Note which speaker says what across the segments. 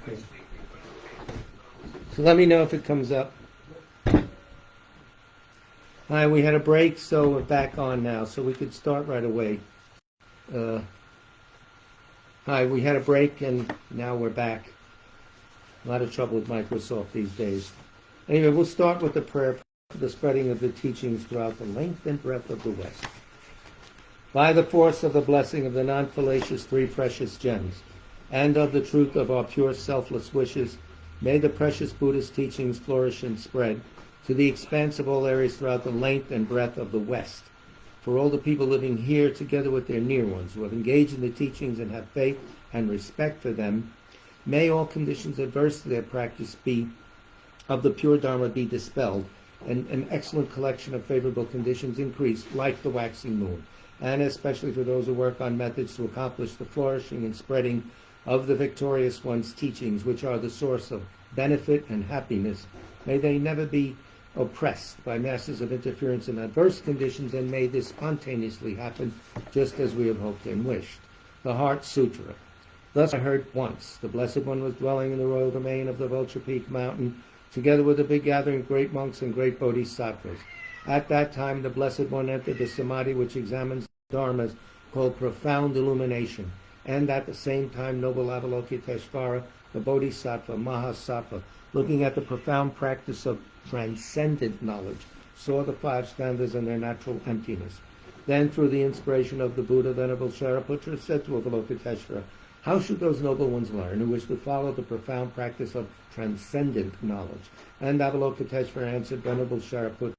Speaker 1: Okay. So let me know if it comes up. Hi, we had a break, so we're back on now, so we could start right away. Hi, we had a break, and now we're back. A lot of trouble with Microsoft these days. Anyway, we'll start with the prayer for the spreading of the teachings throughout the length and breadth of the West. By the force of the blessing of the non-fallacious three precious gems, and of the truth of our pure selfless wishes, may the precious Buddhist teachings flourish and spread to the expanse of all areas throughout the length and breadth of the West. For all the people living here, together with their near ones, who have engaged in the teachings and have faith and respect for them, may all conditions adverse to their practice of the pure Dharma be dispelled, and an excellent collection of favorable conditions increase like the waxing moon, and especially for those who work on methods to accomplish the flourishing and spreading of the victorious one's teachings, which are the source of benefit and happiness. May they never be oppressed by masses of interference and adverse conditions, and may this spontaneously happen just as we have hoped and wished. The Heart Sutra. Thus I heard once, the Blessed One was dwelling in the royal domain of the Vulture Peak Mountain, together with a big gathering of great monks and great bodhisattvas. At that time the Blessed One entered the samadhi which examines dharmas, called profound illumination, and at the same time noble Avalokiteshvara, the bodhisattva, Mahasattva, looking at the profound practice of transcendent knowledge, saw the five skandhas and their natural emptiness. Then, through the inspiration of the Buddha, Venerable Shariputra said to Avalokiteshvara, how should those noble ones learn who wish to follow the profound practice of transcendent knowledge? And Avalokiteshvara answered, Venerable Shariputra,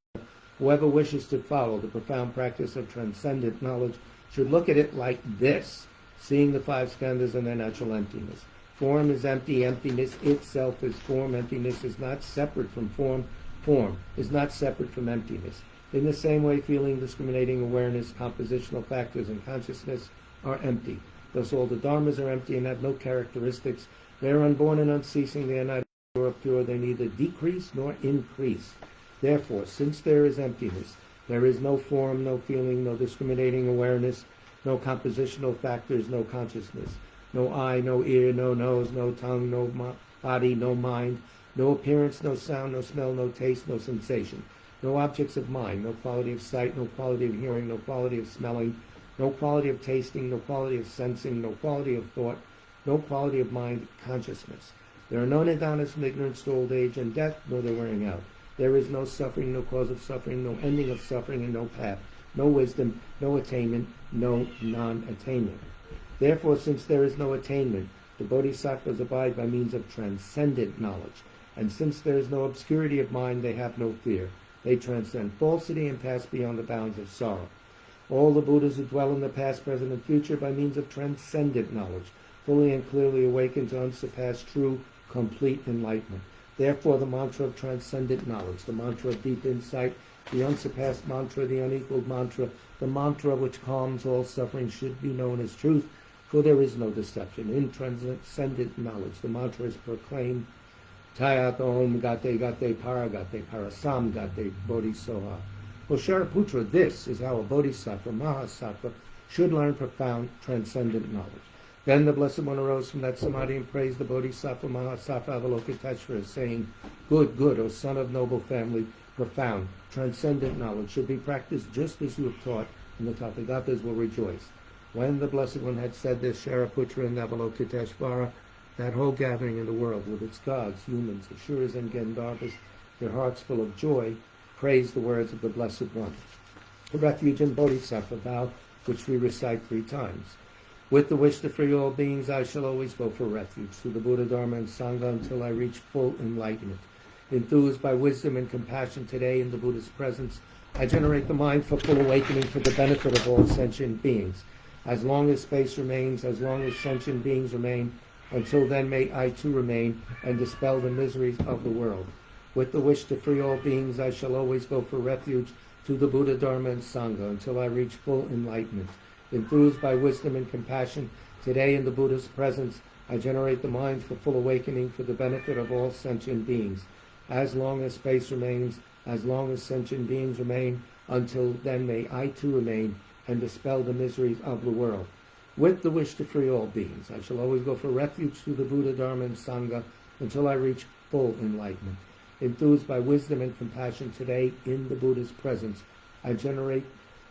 Speaker 1: whoever wishes to follow the profound practice of transcendent knowledge should look at it like this, seeing the five skandhas and their natural emptiness. Form is empty, emptiness itself is form, emptiness is not separate from form, form is not separate from emptiness. In the same way, feeling, discriminating, awareness, compositional factors, and consciousness are empty. Thus all the dharmas are empty and have no characteristics. They are unborn and unceasing, they are not pure, they neither decrease nor increase. Therefore, since there is emptiness, there is no form, no feeling, no discriminating awareness, no compositional factors, no consciousness, no eye, no ear, no nose, no tongue, no body, no mind, no appearance, no sound, no smell, no taste, no sensation, no objects of mind, no quality of sight, no quality of hearing, no quality of smelling, no quality of tasting, no quality of sensing, no quality of thought, no quality of mind consciousness. There are no nidanas from ignorance to old age and death, nor their wearing out. There is no suffering, no cause of suffering, no ending of suffering, and no path, no wisdom, no attainment, no non-attainment. Therefore, since there is no attainment, the bodhisattvas abide by means of transcendent knowledge. And since there is no obscurity of mind, they have no fear. They transcend falsity and pass beyond the bounds of sorrow. All the Buddhas who dwell in the past, present, and future by means of transcendent knowledge, fully and clearly awaken to unsurpassed, true, complete enlightenment. Therefore, the mantra of transcendent knowledge, the mantra of deep insight, the unsurpassed mantra, the unequaled mantra, the mantra which calms all suffering should be known as truth, for there is no deception. In transcendent knowledge, the mantra is proclaimed, Tayat Om Gate Gate Paragate Parasam Gate Bodhisoha. Well, Shariputra, this is how a bodhisattva, Mahasattva, should learn profound transcendent knowledge. Then the Blessed One arose from that samadhi and praised the bodhisattva, Mahasattva Avalokiteshvara, saying, Good, good, O son of noble family, profound, transcendent knowledge should be practiced just as you have taught, and the Tathagatas will rejoice. When the Blessed One had said this, Shariputra and Avalokiteshvara, that whole gathering in the world, with its gods, humans, asuras, and Gandharvas, their hearts full of joy, praised the words of the Blessed One. The refuge and bodhisattva vow, which we recite 3 times. With the wish to free all beings, I shall always go for refuge through the Buddha, Dharma, and Sangha until I reach full enlightenment. Enthused by wisdom and compassion today in the Buddha's presence, I generate the mind for full awakening for the benefit of all sentient beings. As long as space remains, as long as sentient beings remain, until then may I too remain and dispel the miseries of the world. With the wish to free all beings, I shall always go for refuge to the Buddha, Dharma, and Sangha until I reach full enlightenment. Enthused by wisdom and compassion, today in the Buddha's presence, I generate the mind for full awakening for the benefit of all sentient beings. As long as space remains, as long as sentient beings remain, until then may I too remain and dispel the miseries of the world. with the wish to free all beings. I shall always go for refuge through the Buddha, Dharma, and Sangha until I reach full enlightenment. Enthused by wisdom and compassion today in the Buddha's presence, I generate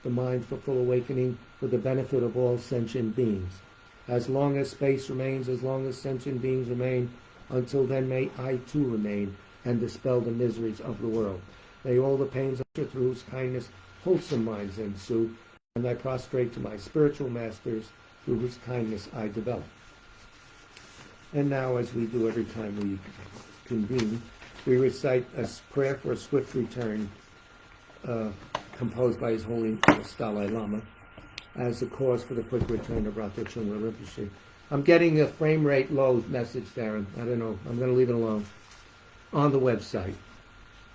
Speaker 1: the mind for full awakening for the benefit of all sentient beings. As long as space remains, as long as sentient beings remain, until then may I too remain and dispel the miseries of the world. May all the pains through whose kindness wholesome minds ensue, and I prostrate to my spiritual masters through whose kindness I develop. And now, as we do every time we convene, we recite a prayer for a swift return composed by His Holiness Dalai Lama as the cause for the quick return of Rato Chungwa Rinpoche. I'm getting a frame rate low message, Darren. I don't know. I'm going to leave it alone. On the website.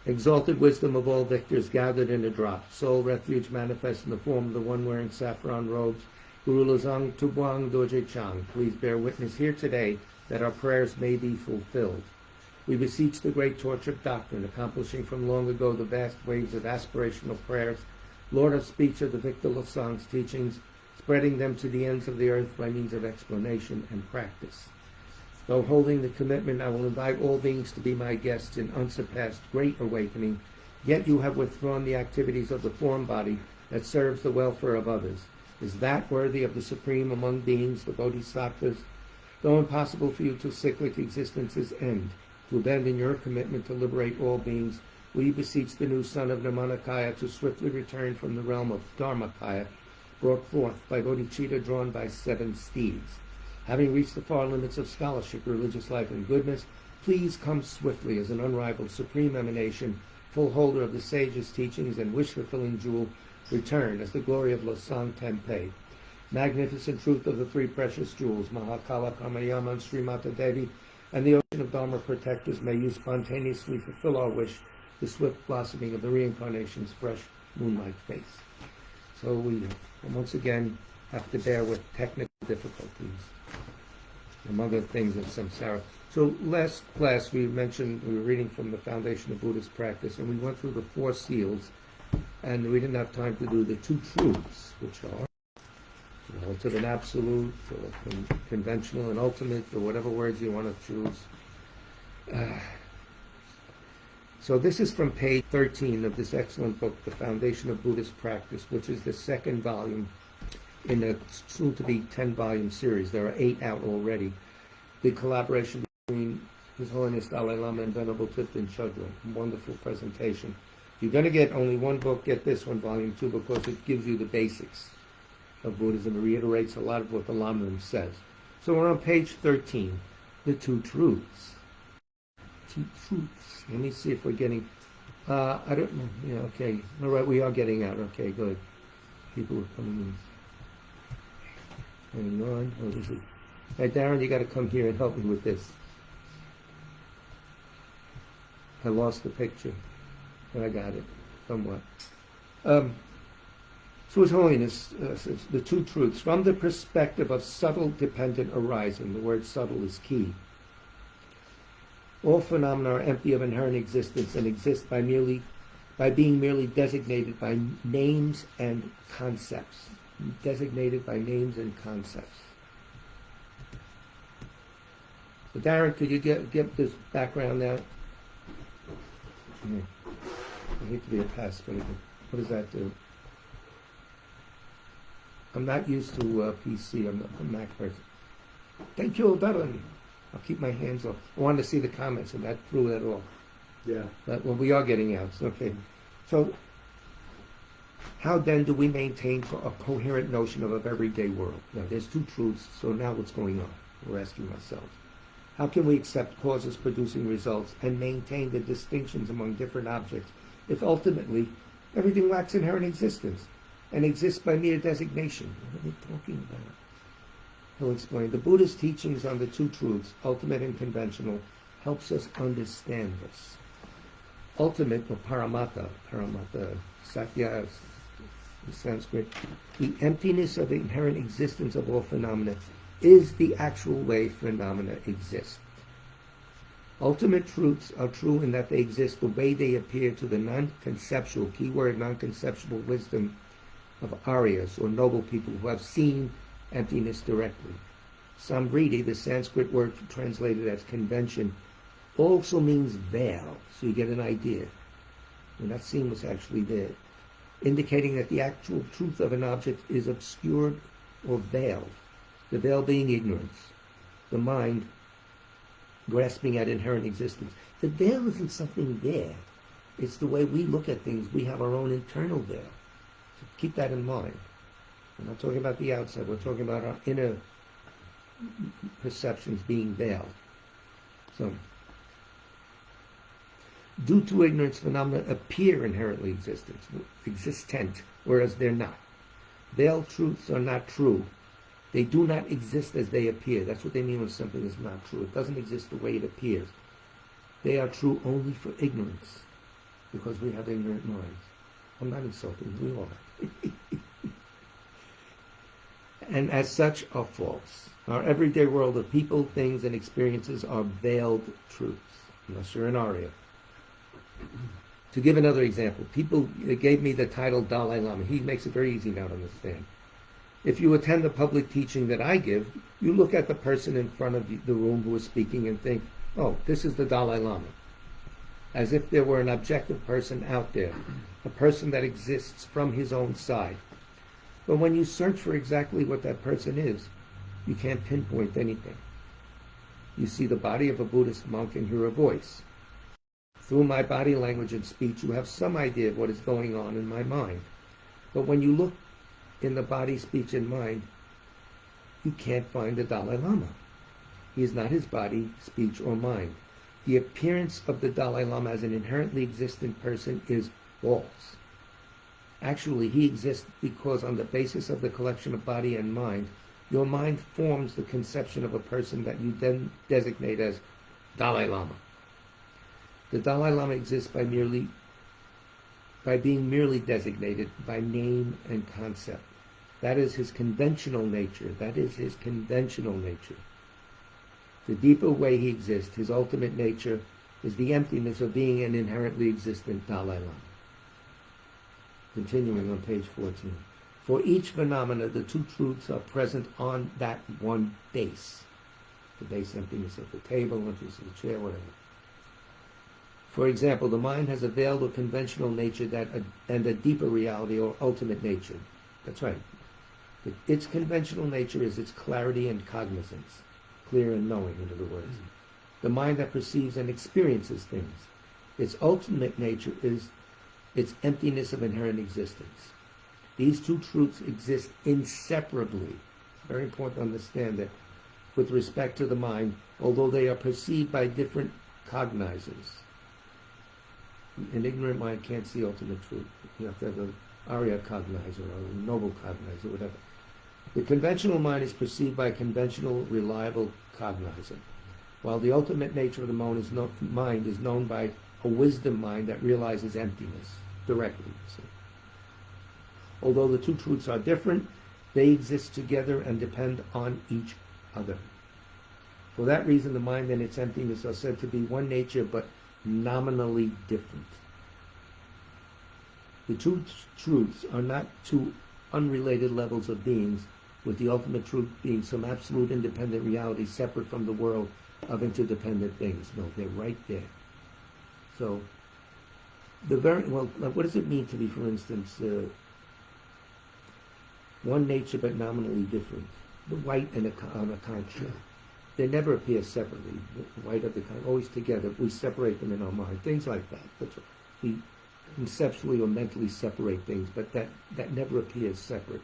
Speaker 1: Exalted wisdom of all victors gathered in a drop. Soul refuge manifest in the form of the one wearing saffron robes. Guru Lozang Tubuang Doje Chang. Please bear witness here today that our prayers may be fulfilled. We beseech the great torch of doctrine, accomplishing from long ago the vast waves of aspirational prayers, Lord of speech of the Victor Losang's teachings, spreading them to the ends of the earth by means of explanation and practice. Though holding the commitment, I will invite all beings to be my guests in unsurpassed great awakening, yet you have withdrawn the activities of the form body that serves the welfare of others. Is that worthy of the supreme among beings, the Bodhisattvas? Though impossible for you to cyclic existence's end, to abandon your commitment to liberate all beings, we beseech the new son of Nirmanakaya to swiftly return from the realm of Dharmakaya, brought forth by bodhicitta drawn by 7 steeds. Having reached the far limits of scholarship, religious life, and goodness, please come swiftly as an unrivaled supreme emanation, full holder of the sage's teachings and wish-fulfilling jewel, return as the glory of Losang Tenpei. Magnificent truth of the 3 precious jewels, Mahakala, Karmayama, and Srimata Devi, and the ocean of Dharma protectors, may you spontaneously fulfill our wish, the swift blossoming of the reincarnation's fresh moonlight face. So we once again have to bear with technical difficulties, among other things of samsara. So last class we mentioned, we were reading from the Foundation of Buddhist Practice, and we went through the 4 seals, and we didn't have time to do the 2 truths, which are relative and absolute, or conventional and ultimate, or whatever words you want to choose. So this is from page 13 of this excellent book, The Foundation of Buddhist Practice, which is the 2nd volume in a soon-to-be 10-volume series. There are 8 out already. The collaboration between His Holiness Dalai Lama and Venerable Thupten Chodron. Wonderful presentation. If you're going to get only one book, get this one, volume 2, because it gives you the basics of Buddhism. It reiterates a lot of what the LAM RIM says. So we're on page 13, the 2 truths. 2 truths. Let me see if we're getting, I don't know, yeah, okay. All right, we are getting out. Okay, good. People are coming in. Hang on. Oh, this is, hey, Darren, you got to come here and help me with this. I lost the picture, but I got it somewhat. So His Holiness says the 2 truths from the perspective of subtle dependent arising. The word subtle is key. All phenomena are empty of inherent existence and exist by being merely designated by names and concepts. Designated by names and concepts. So Darren, could you get this background now? I hate to be a pest, but what does that do? I'm not used to PC. I'm not a Mac person. Thank you, Darren. I'll keep my hands off. I wanted to see the comments, and that threw that off.
Speaker 2: Yeah.
Speaker 1: But, well, we are getting out. Okay. So, how then do we maintain a coherent notion of everyday world? Now, there's 2 truths, so now what's going on? We're asking ourselves. How can we accept causes producing results and maintain the distinctions among different objects if ultimately everything lacks inherent existence and exists by mere designation? What are we talking about? He'll explain. The Buddha's teachings on the 2 truths, ultimate and conventional, helps us understand this. Ultimate, or paramata, satya is Sanskrit, the emptiness of the inherent existence of all phenomena is the actual way phenomena exist. Ultimate truths are true in that they exist the way they appear to the non-conceptual, keyword non-conceptual wisdom of Aryas, or noble people who have seen emptiness directly. Samvriti, the Sanskrit word translated as convention, also means veil, so you get an idea. We're not seeing what's actually there, indicating that the actual truth of an object is obscured or veiled, the veil being ignorance, the mind grasping at inherent existence. The veil isn't something there. It's the way we look at things. We have our own internal veil. So keep that in mind. We're not talking about the outside. We're talking about our inner perceptions being veiled. So, due to ignorance, phenomena appear inherently existent, whereas they're not. Veiled truths are not true. They do not exist as they appear. That's what they mean when something is not true. It doesn't exist the way it appears. They are true only for ignorance, because we have ignorant minds. I'm not insulting, we all have. And as such are false. Our everyday world of people, things, and experiences are veiled truths, unless you're an Arya. To give another example, people gave me the title Dalai Lama. He makes it very easy now to understand. If you attend the public teaching that I give, you look at the person in front of the room who is speaking and think, oh, this is the Dalai Lama. As if there were an objective person out there, a person that exists from his own side. But when you search for exactly what that person is, you can't pinpoint anything. You see the body of a Buddhist monk and hear a voice. Through my body language and speech, you have some idea of what is going on in my mind. But when you look in the body, speech, and mind, you can't find the Dalai Lama. He is not his body, speech, or mind. The appearance of the Dalai Lama as an inherently existent person is false. Actually, he exists because on the basis of the collection of body and mind, your mind forms the conception of a person that you then designate as Dalai Lama. The Dalai Lama exists by being merely designated by name and concept. That is his conventional nature. The deeper way he exists, his ultimate nature, is the emptiness of being an inherently existent Dalai Lama. Continuing on page 14. For each phenomena, the two truths are present on that one base. The base emptiness of the table, emptiness of the chair, whatever. For example, the mind has a veiled or conventional nature and a deeper reality or ultimate nature. That's right. Its conventional nature is its clarity and cognizance, clear and knowing, in other words. The mind that perceives and experiences things. Its ultimate nature is its emptiness of inherent existence. These two truths exist inseparably. Very important to understand that with respect to the mind, although they are perceived by different cognizers. An ignorant mind can't see ultimate truth. You have to have an Arya cognizer or a noble cognizer, whatever. The conventional mind is perceived by a conventional, reliable cognizer, while the ultimate nature of the mind is known by a wisdom mind that realizes emptiness directly. See? Although the two truths are different, they exist together and depend on each other. For that reason, the mind and its emptiness are said to be one nature, but nominally different. The two truths are not two unrelated levels of beings, with the ultimate truth being some absolute independent reality separate from the world of interdependent things. No, they're right there. So, what does it mean to be, for instance, one nature but nominally different? The white and on a conch shell. They never appear separately. The white of the conch, always together. We separate them in our mind. Things like that. That's what we conceptually or mentally separate things, but that never appears separate.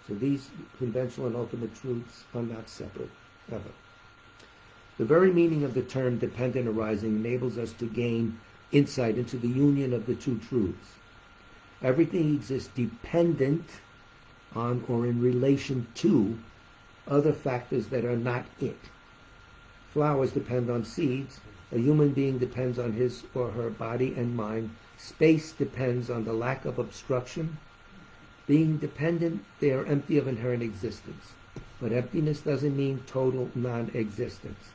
Speaker 1: So these conventional and ultimate truths are not separate, ever. The very meaning of the term dependent arising enables us to gain insight into the union of the two truths. Everything exists dependent on or in relation to other factors that are not it. Flowers depend on seeds. A human being depends on his or her body and mind. Space depends on the lack of obstruction. Being dependent, they are empty of inherent existence. But emptiness doesn't mean total non-existence.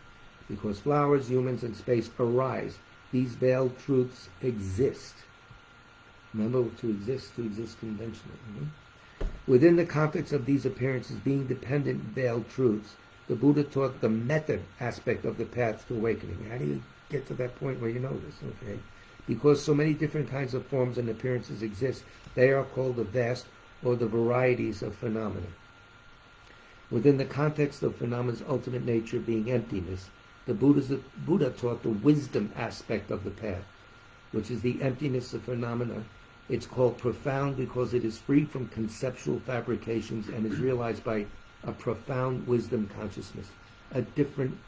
Speaker 1: Because flowers, humans, and space arise. These veiled truths exist. Remember, to exist conventionally. Within the context of these appearances being dependent veiled truths, the Buddha taught the method aspect of the path to awakening. How do you get to that point where you know this? Okay. Because so many different kinds of forms and appearances exist, they are called the vast or the varieties of phenomena. Within the context of phenomena's ultimate nature being emptiness, the Buddha taught the wisdom aspect of the path, which is the emptiness of phenomena. It's called profound because it is free from conceptual fabrications and is realized by a profound wisdom consciousness. A different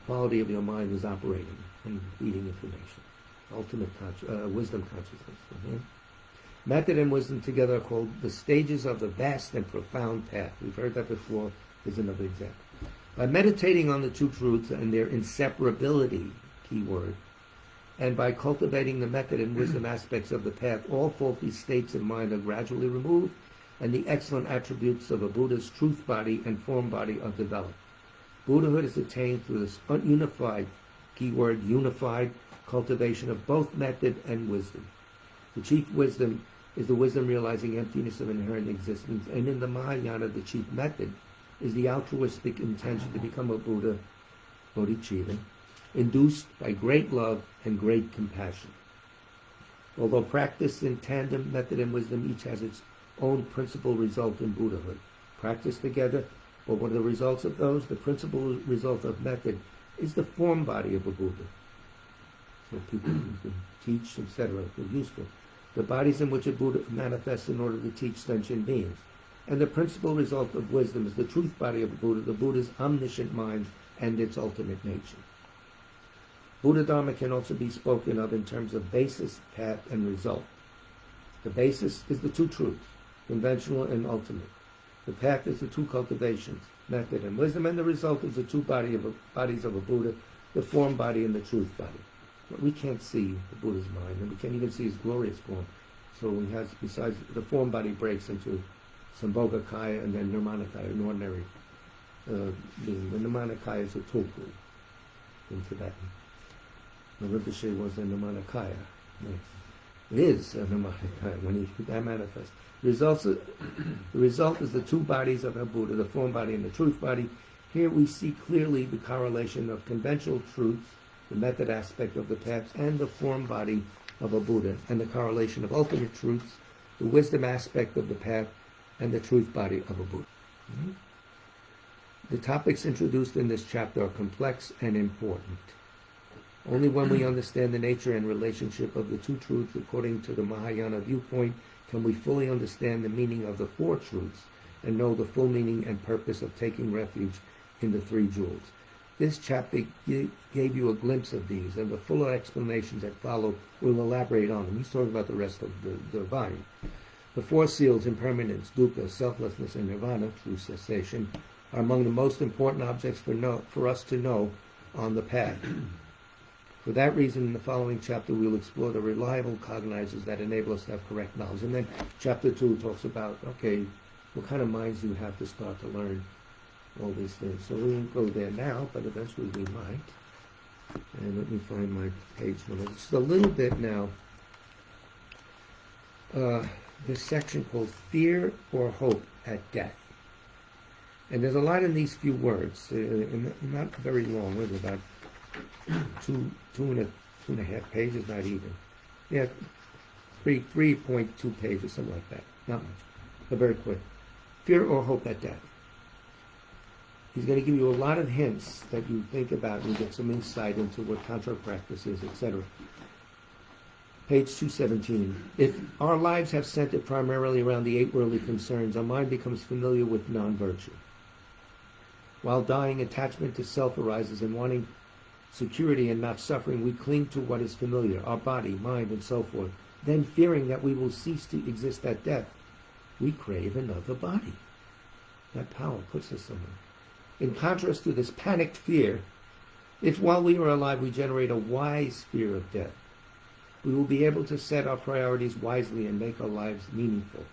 Speaker 1: quality of your mind is operating and feeding information. Ultimate wisdom consciousness. Mm-hmm. Method and wisdom together are called the stages of the vast and profound path. We've heard that before. Here's another example. By meditating on the two truths and their inseparability, key word, and by cultivating the method and wisdom aspects of the path, all faulty states of mind are gradually removed, and the excellent attributes of a Buddha's truth body and form body are developed. Buddhahood is attained through this unified, keyword unified, cultivation of both method and wisdom. The chief wisdom is the wisdom realizing emptiness of inherent existence, and in the Mahayana, the chief method is the altruistic intention to become a Buddha, bodhicitta, induced by great love and great compassion. Although practiced in tandem, method and wisdom each has its own principal result in Buddhahood. Practiced together, but what are the results of those? The principal result of method is the form body of a Buddha. So people who can teach, etc., are useful. The bodies in which a Buddha manifests in order to teach sentient beings. And the principal result of wisdom is the truth body of a Buddha, the Buddha's omniscient mind and its ultimate nature. Buddha Dharma can also be spoken of in terms of basis, path, and result. The basis is the two truths, conventional and ultimate. The path is the two cultivations, method and wisdom, and the result is the two bodies of a Buddha, the form body and the truth body. But we can't see the Buddha's mind, and we can't even see his glorious form. So he has, besides, the form body breaks into Sambhogakaya and then Nirmanakaya, an ordinary being. The Nirmanakaya is a tulku in Tibetan. The Rinpoche was a Nirmanakaya. It is a Nirmanakaya when that manifests. The result is the two bodies of a Buddha, the form body and the truth body. Here we see clearly the correlation of conventional truths, the method aspect of the path, and the form body of a Buddha, and the correlation of ultimate truths, the wisdom aspect of the path, and the truth body of a Buddha. Mm-hmm. The topics introduced in this chapter are complex and important. Only when we understand the nature and relationship of the two truths according to the Mahayana viewpoint can we fully understand the meaning of the four truths and know the full meaning and purpose of taking refuge in the three jewels. This chapter gave you a glimpse of these, and the fuller explanations that follow will elaborate on them. He's talking about the rest of the volume. The four seals, impermanence, dukkha, selflessness, and nirvana, true cessation, are among the most important objects for us to know on the path. For that reason, in the following chapter, we'll explore the reliable cognizers that enable us to have correct knowledge. And then chapter 2 talks about, okay, what kind of minds do you have to start to learn all these things? So we won't go there now, but eventually we might. And let me find my page number. Just a little bit now. This section called Fear or Hope at Death. And there's a lot in these few words. Not very long, really, about two and a half pages, not even. Yeah, 3.2 pages, something like that. Not much, but very quick. Fear or hope at death. He's going to give you a lot of hints that you think about and get some insight into what tantra practice is, etc. Page 217. If our lives have centered primarily around the 8 worldly concerns, our mind becomes familiar with non-virtue. While dying, attachment to self arises, and wanting security and not suffering, we cling to what is familiar, our body, mind, and so forth. Then, fearing that we will cease to exist at death, we crave another body. That power puts us somewhere. In contrast to this panicked fear, if while we are alive we generate a wise fear of death, we will be able to set our priorities wisely and make our lives meaningful.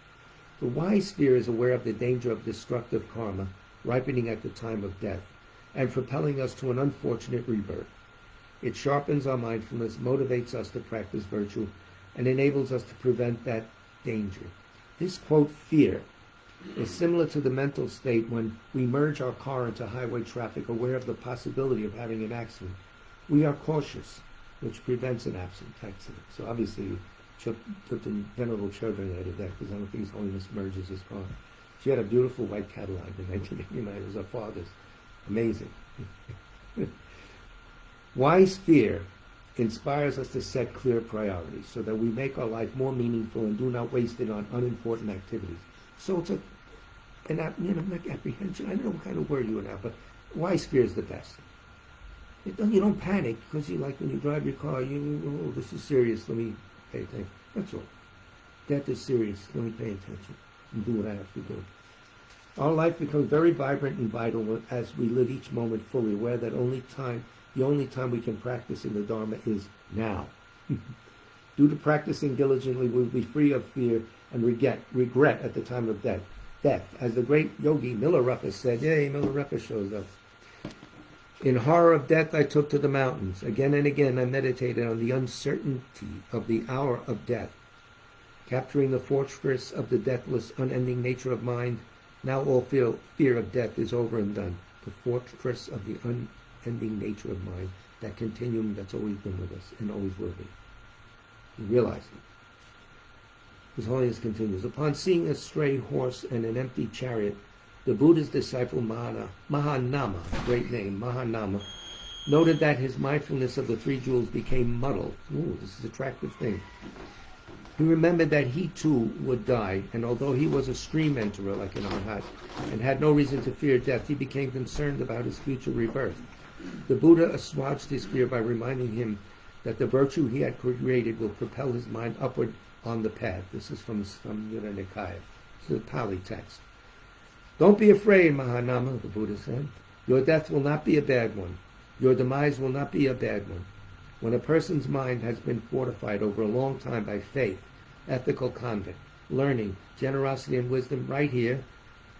Speaker 1: The wise fear is aware of the danger of destructive karma ripening at the time of death and propelling us to an unfortunate rebirth. It sharpens our mindfulness, motivates us to practice virtue, and enables us to prevent that danger. This, quote, fear is similar to the mental state when we merge our car into highway traffic, aware of the possibility of having an accident. We are cautious, which prevents an accident. So obviously, put the venerable children out of that, because I don't think His Holiness merges his car. She had a beautiful white Cadillac in 1989. It was her father's. Amazing. Wise fear inspires us to set clear priorities so that we make our life more meaningful and do not waste it on unimportant activities. So it's like apprehension. I don't know what kind of word you would have, but wise fear is the best. You don't panic because you like when you drive your car, oh, this is serious, let me pay attention. That's all. Death is serious, let me pay attention and do what I have to do. Our life becomes very vibrant and vital as we live each moment fully, aware that the only time we can practice in the Dharma is now. Due to practicing diligently, we will be free of fear and regret at the time of death. As the great yogi Milarepa said, yay, Milarepa shows up. In horror of death, I took to the mountains. Again and again, I meditated on the uncertainty of the hour of death. Capturing the fortress of the deathless, unending nature of mind, now all fear of death is over and done. The fortress of the unending nature of mind, that continuum that's always been with us and always will be. You realize it. His Holiness continues, upon seeing a stray horse and an empty chariot, the Buddha's disciple Mahanama, great name, Mahanama, noted that his mindfulness of the three jewels became muddled. Ooh, this is an attractive thing. He remembered that he too would die, and although he was a stream enterer like an arhat, and had no reason to fear death, he became concerned about his future rebirth. The Buddha assuaged his fear by reminding him that the virtue he had created will propel his mind upward on the path. This is from Samyutta Nikaya. This is a Pali text. Don't be afraid, Mahanama, the Buddha said. Your death will not be a bad one. Your demise will not be a bad one. When a person's mind has been fortified over a long time by faith, ethical conduct, learning, generosity, and wisdom right here,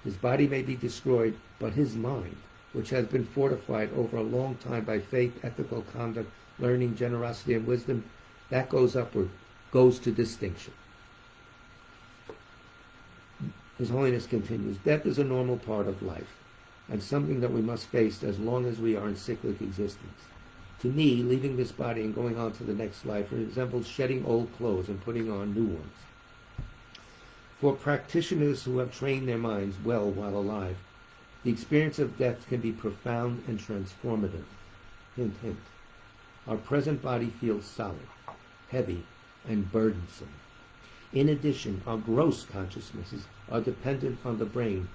Speaker 1: his body may be destroyed, but his mind, which has been fortified over a long time by faith, ethical conduct, learning, generosity, and wisdom, that goes upward, goes to distinction. His Holiness continues, death is a normal part of life, and something that we must face as long as we are in cyclic existence. To me, leaving this body and going on to the next life resembles shedding old clothes and putting on new ones. For practitioners who have trained their minds well while alive, the experience of death can be profound and transformative. Hint, hint. Our present body feels solid, heavy, and burdensome. In addition, our gross consciousnesses are dependent on the brain,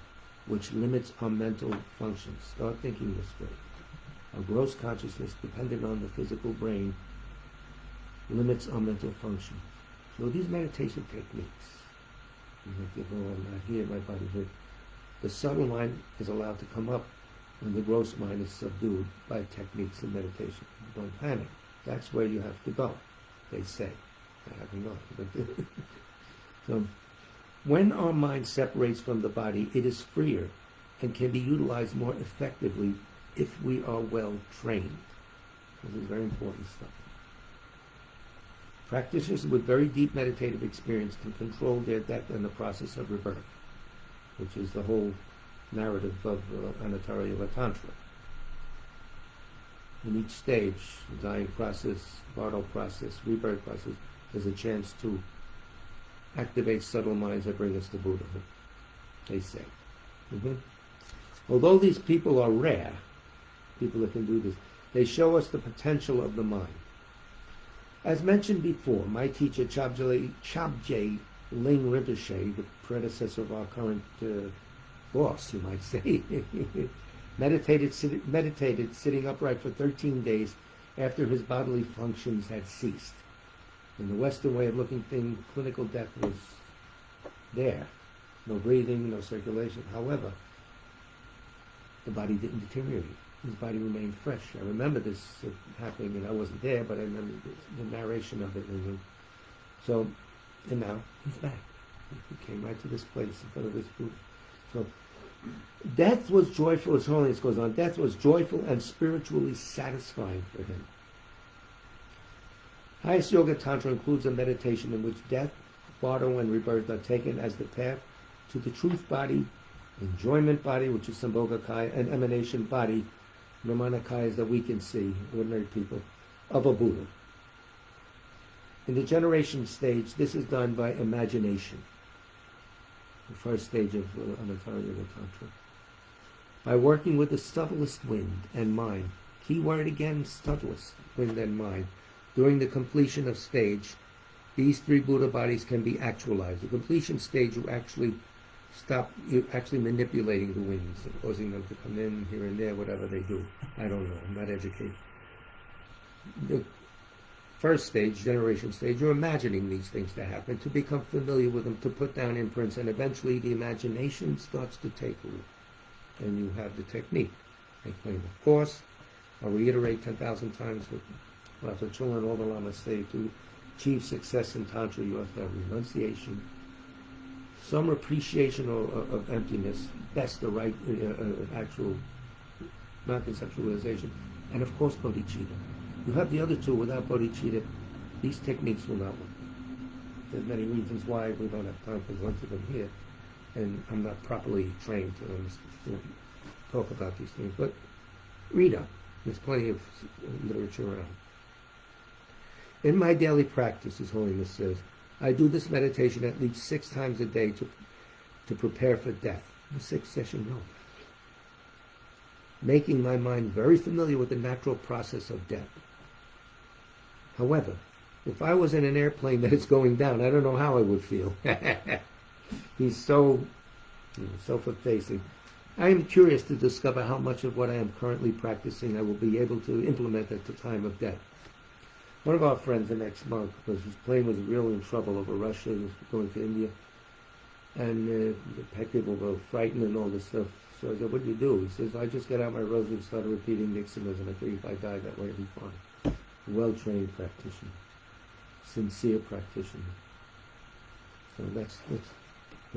Speaker 1: which limits our mental functions. Start thinking this way. Our gross consciousness, dependent on the physical brain, limits our mental function. So these meditation techniques, I'm not here, my body hurt. The subtle mind is allowed to come up when the gross mind is subdued by techniques of meditation. Don't panic. That's where you have to go, they say. I haven't gone. So, when our mind separates from the body, it is freer and can be utilized more effectively if we are well trained. This is very important stuff. Practitioners with very deep meditative experience can control their death and the process of rebirth, which is the whole narrative of Anatara Tantra. In each stage, the dying process, Bardo process, rebirth process, there's a chance to activate subtle minds that bring us to Buddhahood, they say. Although these people are rare, people that can do this, they show us the potential of the mind. As mentioned before, my teacher Chabje Ling Rinpoche, the predecessor of our current boss, you might say, meditated sitting upright for 13 days after his bodily functions had ceased. In the Western way of looking at things, clinical death was there. No breathing, no circulation. However, the body didn't deteriorate. His body remained fresh. I remember this happening, and I wasn't there, but I remember the narration of it. And now he's back. He came right to this place in front of this Buddha. So death was joyful, as Holiness goes on, death was joyful and spiritually satisfying for him. Highest Yoga Tantra includes a meditation in which death, bardo, and rebirth are taken as the path to the truth body, enjoyment body, which is Sambhogakaya, and emanation body, Brahmanakayas that we can see, ordinary people, of a Buddha. In the generation stage, this is done by imagination, the first stage of Anatara Yoga Tantra. By working with the subtlest wind and mind, key word again, subtlest wind and mind, during the completion of stage, these three Buddha bodies can be actualized. The completion stage, you actually you're actually manipulating the winds, and causing them to come in here and there, whatever they do. I don't know, I'm not educated. The first stage, generation stage, you're imagining these things to happen, to become familiar with them, to put down imprints, and eventually the imagination starts to take root. And you have the technique. I claim, of course, I'll reiterate 10,000 times what the children and all the lamas say, to achieve success in Tantra, you have to have renunciation, some appreciation of emptiness, that's the right actual non-conceptualization, and of course bodhicitta. You have the other two without bodhicitta, these techniques will not work. There's many reasons why we don't have time to go into them here, and I'm not properly trained to talk about these things, but read up. There's plenty of literature around. In my daily practice, His Holiness says, I do this meditation at least 6 times a day to prepare for death. The 6th session, no. Making my mind very familiar with the natural process of death. However, if I was in an airplane that is going down, I don't know how I would feel. He's so self-effacing. I am curious to discover how much of what I am currently practicing I will be able to implement at the time of death. One of our friends, an ex-monk, because his plane was really in trouble over Russia, he was going to India, and people were frightened and all this stuff. So I said, what do you do? He says, I just get out my rosary and started repeating Niximas, and I figured if I die that way, it'll be fine. A well-trained practitioner, sincere practitioner. So that's an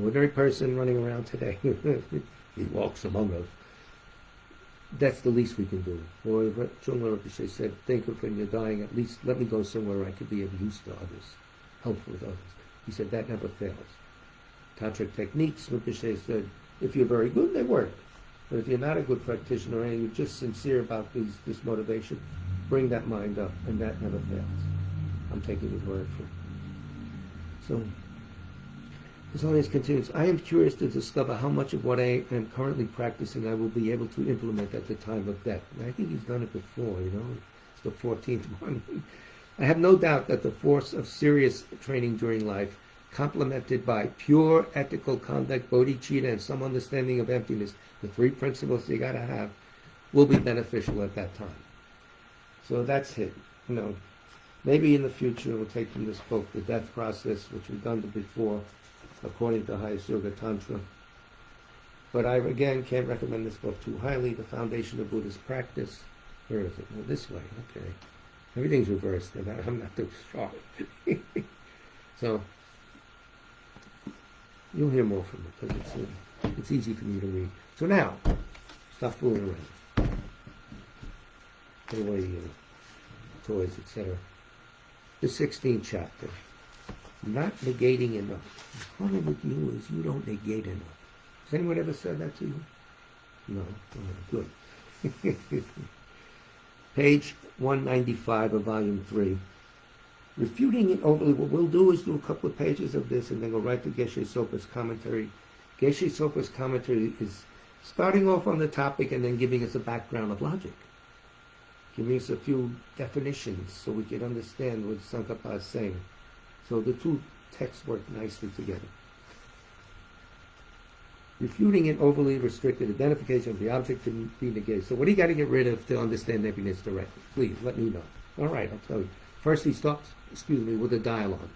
Speaker 1: ordinary person running around today. He walks among us. That's the least we can do. Or Chungla Rinpoche said, think of when you're dying, at least let me go somewhere where I could be of use to others, helpful with others. He said, that never fails. Tantric techniques, Rinpoche said, if you're very good, they work. But if you're not a good practitioner and you're just sincere about this motivation, bring that mind up, and that never fails. I'm taking his word for it. So, His Holiness continues, I am curious to discover how much of what I am currently practicing I will be able to implement at the time of death. And I think he's done it before, It's the 14th one. I have no doubt that the force of serious training during life, complemented by pure ethical conduct, bodhicitta, and some understanding of emptiness, the 3 principles you got to have, will be beneficial at that time. So that's it. Maybe in the future we'll take from this book the death process, which we've done before, according to highest Yoga Tantra. But I, again, can't recommend this book too highly. The Foundation of Buddhist Practice. Where is it? Well, this way. Okay. Everything's reversed, and I'm not too sharp. So, you'll hear more from it, because it's easy for me to read. So now, stop fooling around. Put away your toys, etc. The 16th chapter. Not negating enough. The problem with you is you don't negate enough. Has anyone ever said that to you? No? Good. Page 195 of volume 3. Refuting it overly, what we'll do is do a couple of pages of this and then go right to Geshe Sopa's commentary. Geshe Sopa's commentary is starting off on the topic and then giving us a background of logic. Giving us a few definitions so we can understand what Tsong-kha-pa is saying. So the two texts work nicely together. Refuting an overly restricted identification of the object to be negated. So what do you got to get rid of to understand emptiness directly? Please, let me know. All right, I'll tell you. First he starts, with a dialogue.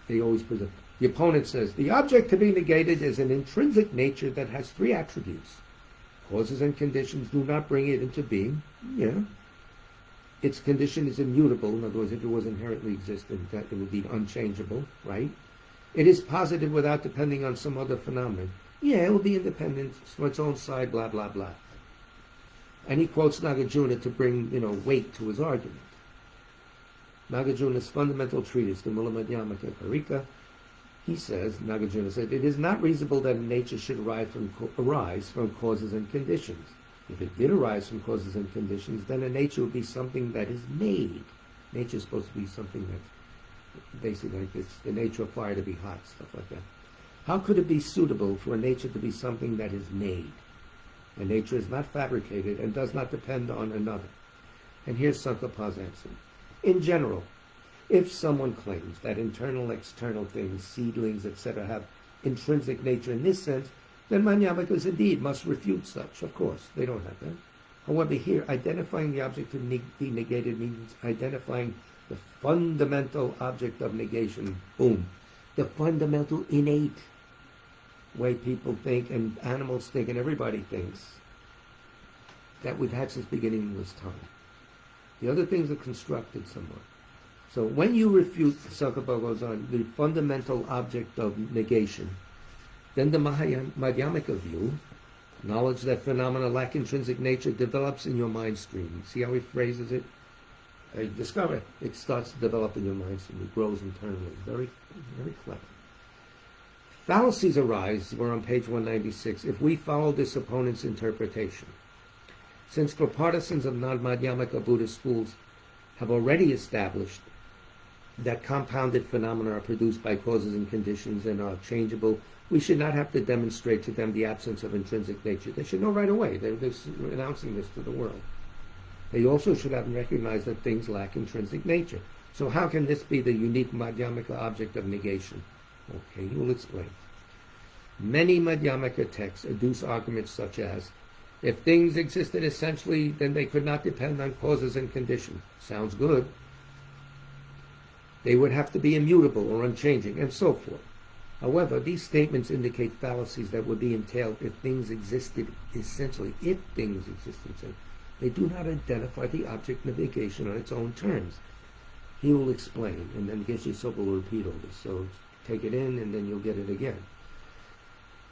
Speaker 1: They always present. The opponent says, the object to be negated is an intrinsic nature that has 3 attributes. Causes and conditions do not bring it into being. Yeah. Its condition is immutable. In other words, if it was inherently existent, that it would be unchangeable, right? It is positive without depending on some other phenomenon. Yeah, it will be independent for its own side, blah, blah, blah. And he quotes Nagarjuna to bring, weight to his argument. Nagarjuna's fundamental treatise, the Mula Madhyamaka Karika, He says, Nagarjuna said, it is not reasonable that nature should arise from causes and conditions. If it did arise from causes and conditions, then a nature would be something that is made. Nature is supposed to be something that's basically like it's the nature of fire to be hot, stuff like that. How could it be suitable for a nature to be something that is made? A nature is not fabricated and does not depend on another. And here's Tsong-kha-pa's answer. In general, if someone claims that internal, external things, seedlings, etc., have intrinsic nature in this sense, then Madhyamikas indeed must refute such. Of course, they don't have that. However, here, identifying the object to be negated means identifying the fundamental object of negation. Boom. The fundamental innate way people think and animals think and everybody thinks that we've had since beginning of this time. The other things are constructed somewhat. So when you refute, Tsong-kha-pa goes on, the fundamental object of negation, then the Madhyamika view, knowledge that phenomena lack intrinsic nature, develops in your mind stream. See how he phrases it? You discover it starts to develop in your mind stream. It grows internally. Very, very clever. Fallacies arise, we're on page 196, if we follow this opponent's interpretation. Since for partisans of non-Madhyamika Buddhist schools have already established that compounded phenomena are produced by causes and conditions and are changeable, we should not have to demonstrate to them the absence of intrinsic nature. They should know right away. They're announcing this to the world. They also should have recognized that things lack intrinsic nature. So how can this be the unique Madhyamika object of negation? Okay, he will explain. Many Madhyamika texts adduce arguments such as, if things existed essentially, then they could not depend on causes and conditions. Sounds good. They would have to be immutable or unchanging, and so forth. However, these statements indicate fallacies that would be entailed if things existed essentially. If things existed, they do not identify the object of negation on its own terms. He will explain, and then Geshe Soka will repeat all this. So take it in, and then you'll get it again.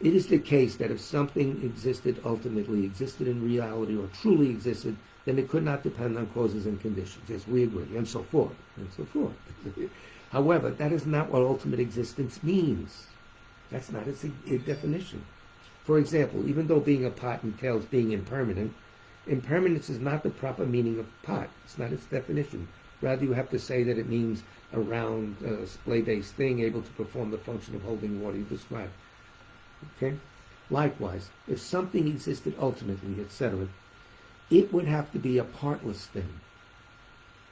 Speaker 1: It is the case that if something existed ultimately, existed in reality, or truly existed, then it could not depend on causes and conditions. Yes, we agree, and so forth, and so forth. However, that is not what ultimate existence means. That's not its definition. For example, even though being a pot entails being impermanent, impermanence is not the proper meaning of pot. It's not its definition. Rather, you have to say that it means a round, splay-based thing able to perform the function of holding water you described. Okay? Likewise, if something existed ultimately, etc., it would have to be a partless thing.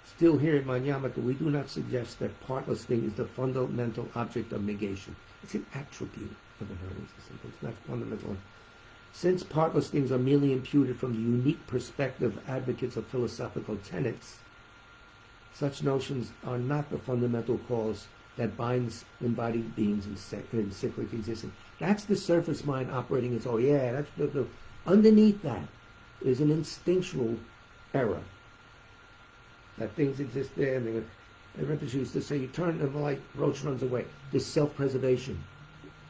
Speaker 1: Still here in Madhyamika, we do not suggest that partless thing is the fundamental object of negation. It's an attribute of inherent existence. It's not fundamental. Since partless things are merely imputed from the unique perspective of advocates of philosophical tenets, such notions are not the fundamental cause that binds embodied beings in cyclic existence. That's the surface mind operating as, oh yeah, that's the underneath that is an instinctual error. That things exist there, and the Rinpoche used to say, you turn the light, roach runs away. This self-preservation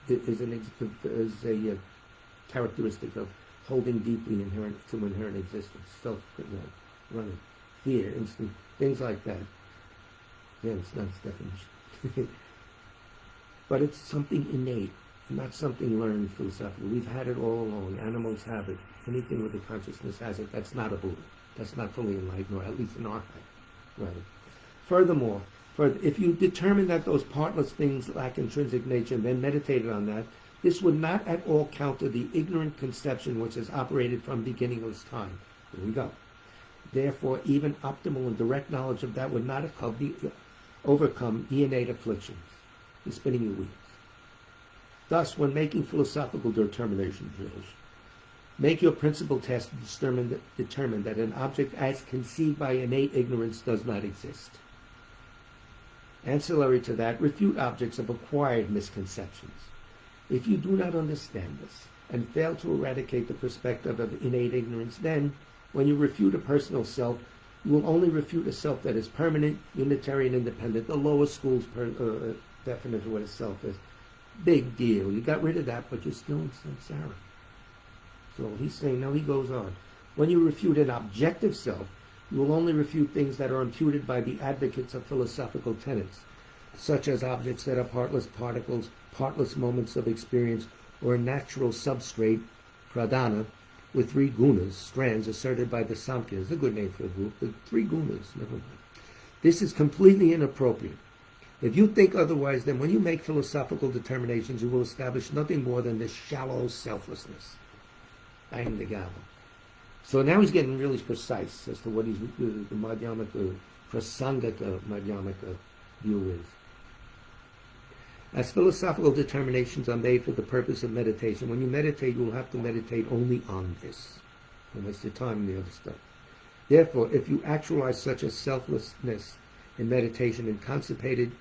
Speaker 1: is a characteristic of holding deeply to inherent existence. Running, fear, instinct, things like that. Yeah, it's not its definition. But it's something innate, not something learned philosophically. We've had it all along. Animals have it. Anything with a consciousness has it. That's not a Buddha. That's not fully enlightened, or at least in our head. Right. Furthermore, if you determine that those partless things lack intrinsic nature and then meditated on that, this would not at all counter the ignorant conception which has operated from beginningless time. Here we go. Therefore, even optimal and direct knowledge of that would not overcome the innate afflictions, the spinning your wheels. Thus, when making philosophical determinations, make your principal test to determine that an object as conceived by innate ignorance does not exist. Ancillary to that, refute objects of acquired misconceptions. If you do not understand this and fail to eradicate the perspective of innate ignorance, then, when you refute a personal self, you will only refute a self that is permanent, unitary, and independent. The lowest school's definition of what a self is. Big deal. You got rid of that, but you're still in samsara. So he's saying, now he goes on. When you refute an objective self, you will only refute things that are imputed by the advocates of philosophical tenets. such as objects that are partless particles, partless moments of experience, or a natural substrate, pradhana, with three gunas, strands, asserted by the Samkhya. A good name for a group, the three gunas, never mind. This is completely inappropriate. If you think otherwise, then when you make philosophical determinations, you will establish nothing more than this shallow selflessness. Bang the gavel. So now he's getting really precise as to what the Madhyamaka, Prasangaka Madhyamaka view is. As philosophical determinations are made for the purpose of meditation, when you meditate, you will have to meditate only on this. Don't waste your time on the other stuff. Therefore, if you actualize such a selflessness in meditation and consummated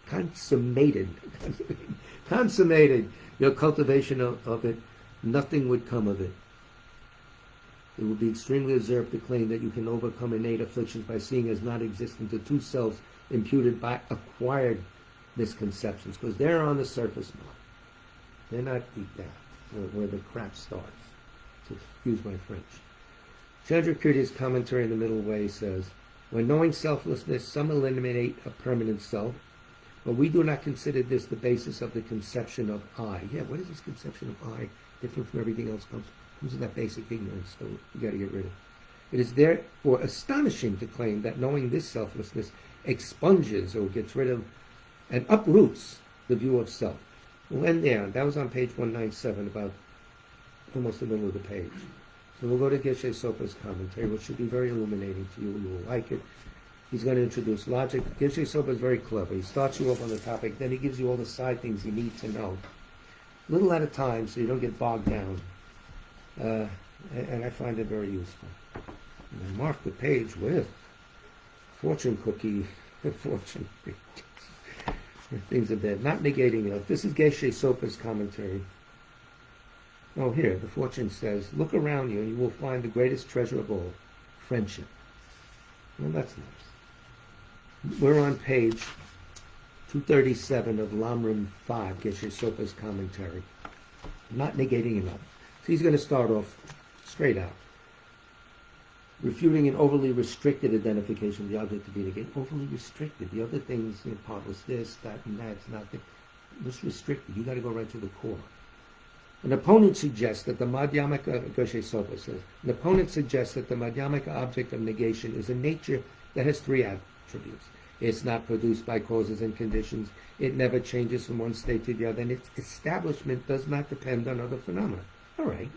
Speaker 1: your cultivation of it, nothing would come of it. It would be extremely absurd to claim that you can overcome innate afflictions by seeing as not existent the two selves imputed by acquired misconceptions, because they're on the surface now. They're not deep down, where the crap starts. To excuse my French. Chandrakirti's commentary in the middle way says, when knowing selflessness, some eliminate a permanent self, but we do not consider this the basis of the conception of I. Yeah, what is this conception of I? Different from everything else comes in that basic ignorance, so you got to get rid of it. It is therefore astonishing to claim that knowing this selflessness expunges or gets rid of and uproots the view of self. We'll end there. That was on page 197, about almost the middle of the page. So we'll go to Geshe Sopa's commentary, which should be very illuminating to you. You will like it. He's going to introduce logic. Geshe Sopa is very clever. He starts you off on the topic, then he gives you all the side things you need to know. Little at a time, so you don't get bogged down. And I find it very useful. And I mark the page with fortune cookie, fortune. Things of that. Not negating it. This is Geshe Sopa's commentary. Oh, here, the fortune says, look around you and you will find the greatest treasure of all, friendship. Well, that's nice. We're on page 237 of LAM RIM 5, Geshe Sopa's commentary. Not negating enough. So he's going to start off straight out. Refuting an overly restricted identification of the object to be negated. Overly restricted. The other things, partless this, that, and that, it's not just restricted. You got to go right to the core. An opponent suggests that the Madhyamaka, Geshe Sopa says, an opponent suggests that the Madhyamaka object of negation is a nature that has three attributes. It's not produced by causes and conditions. It never changes from one state to the other, and its establishment does not depend on other phenomena. All right.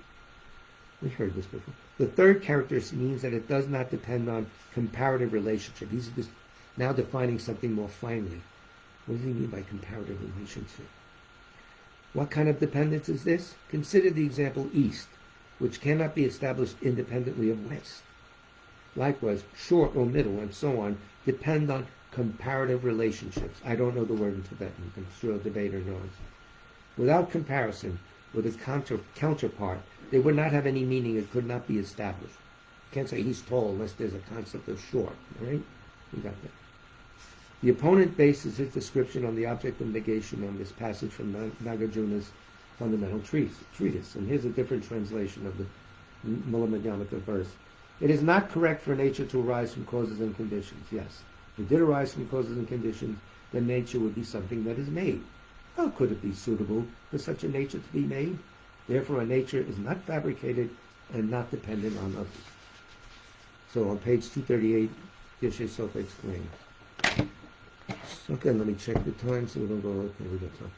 Speaker 1: We heard this before. The third character means that it does not depend on comparative relationship. He's just now defining something more finely. What does he mean by comparative relationship? What kind of dependence is this? Consider the example East, which cannot be established independently of West. Likewise, short or middle and so on depend on comparative relationships. I don't know the word in Tibetan. I'm sure a debater knows. Without comparison with its counterpart, they would not have any meaning. It could not be established. You can't say he's tall unless there's a concept of short. Right? You got that. The opponent bases his description on the object of negation on this passage from Nagarjuna's fundamental treatise. And here's a different translation of the Mula Madhyamaka verse. It is not correct for nature to arise from causes and conditions. Yes, if it did arise from causes and conditions, then nature would be something that is made. How could it be suitable for such a nature to be made? Therefore, a nature is not fabricated and not dependent on others. So on page 238, Geshe Sopa explains. Okay, let me check the time so we don't go, okay, we got time.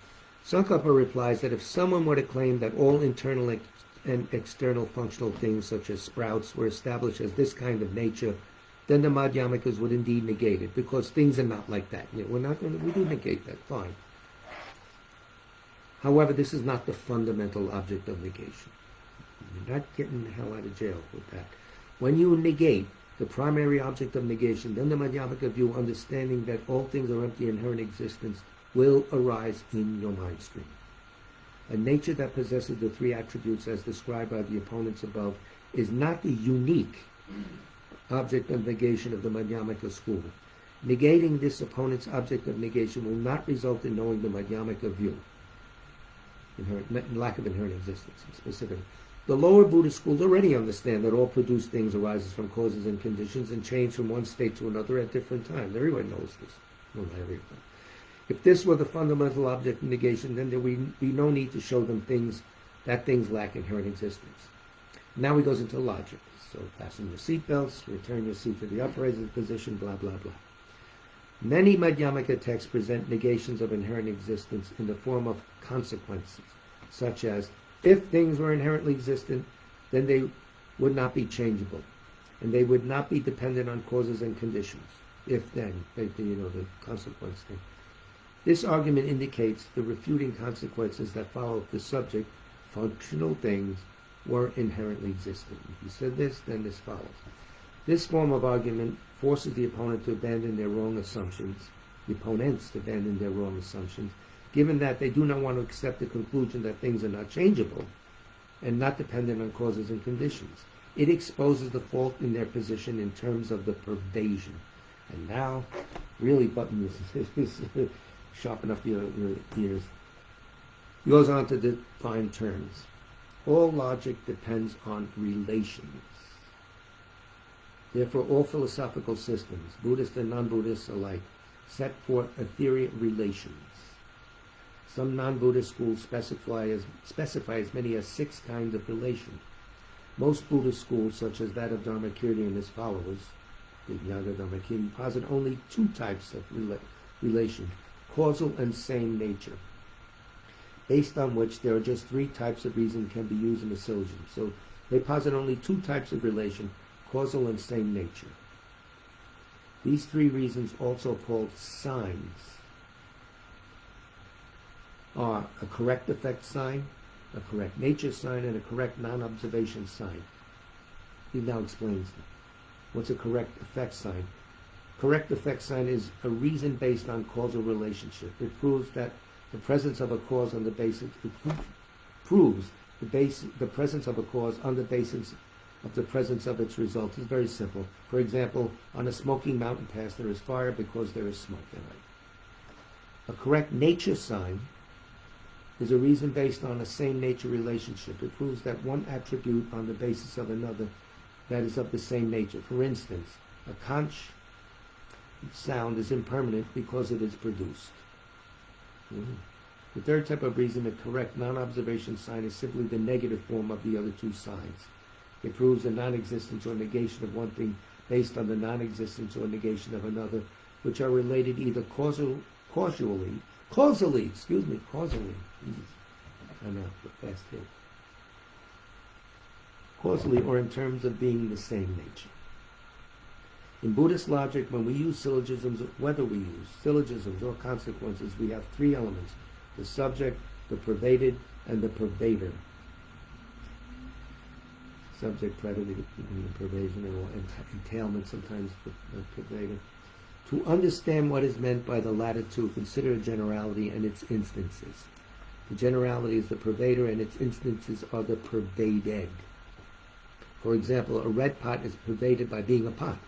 Speaker 1: Tsong-kha-pa replies that if someone were to claim that all internal and external functional things, such as sprouts, were established as this kind of nature, then the Madhyamakas would indeed negate it, because things are not like that. Yeah, we do negate that, fine. However, this is not the fundamental object of negation. You're not getting the hell out of jail with that. When you negate the primary object of negation, then the Madhyamaka view, understanding that all things are empty inherent existence, will arise in your mind stream. A nature that possesses the three attributes as described by the opponents above is not the unique object of negation of the Madhyamaka school. Negating this opponent's object of negation will not result in knowing the Madhyamaka view. Lack of inherent existence, specifically. The lower Buddhist schools already understand that all produced things arises from causes and conditions and change from one state to another at different times. Everyone knows this. Well, not everyone. If this were the fundamental object of negation, then there would be no need to show them things lack inherent existence. Now he goes into logic. So fasten your seatbelts, return your seat to the upright position, blah, blah, blah. Many Madhyamaka texts present negations of inherent existence in the form of consequences, such as, if things were inherently existent, then they would not be changeable, and they would not be dependent on causes and conditions. If then, the consequence thing. This argument indicates the refuting consequences that follow if the subject, functional things, were inherently existent. If you said this, then this follows. This form of argument forces the opponent to abandon their wrong assumptions, the opponents to abandon their wrong assumptions, given that they do not want to accept the conclusion that things are not changeable and not dependent on causes and conditions. It exposes the fault in their position in terms of the pervasion. And now, really button this, sharpen up your ears. He goes on to define terms. All logic depends on relations. Therefore, all philosophical systems, Buddhist and non-Buddhist alike, set forth a theory of relations. Some non-Buddhist schools specify as many as 6 kinds of relation. Most Buddhist schools, such as that of Dharmakirti and his followers, the Jnana Dharmakirti, posit only 2 types of relation, causal and same nature, based on which there are just 3 types of reason can be used in a syllogism. So they posit only 2 types of relation, causal and same nature. These 3 reasons, also called signs, are a correct effect sign, a correct nature sign, and a correct non-observation sign. He now explains them. What's a correct effect sign? Correct effect sign is a reason based on causal relationship. It proves that the presence of a cause on the basis, the presence of a cause on the basis of the presence of its result is very simple. For example, on a smoking mountain pass there is fire because there is smoke in it. A correct nature sign is a reason based on a same nature relationship. It proves that one attribute on the basis of another that is of the same nature. For instance, a conch sound is impermanent because it is produced. The third type of reason, a correct non-observation sign, is simply the negative form of the other 2 signs. It proves the non-existence or negation of one thing based on the non-existence or negation of another, which are related either causally, I know, fast here. Causally, or in terms of being the same nature. In Buddhist logic, when we use syllogisms, whether we use syllogisms or consequences, we have 3 elements: the subject, the pervaded, and the pervader. Subject, predicate, and pervasion, or entailment sometimes for pervader. To understand what is meant by the latter 2, consider a generality and its instances. The generality is the pervader, and its instances are the pervaded. For example, a red pot is pervaded by being a pot.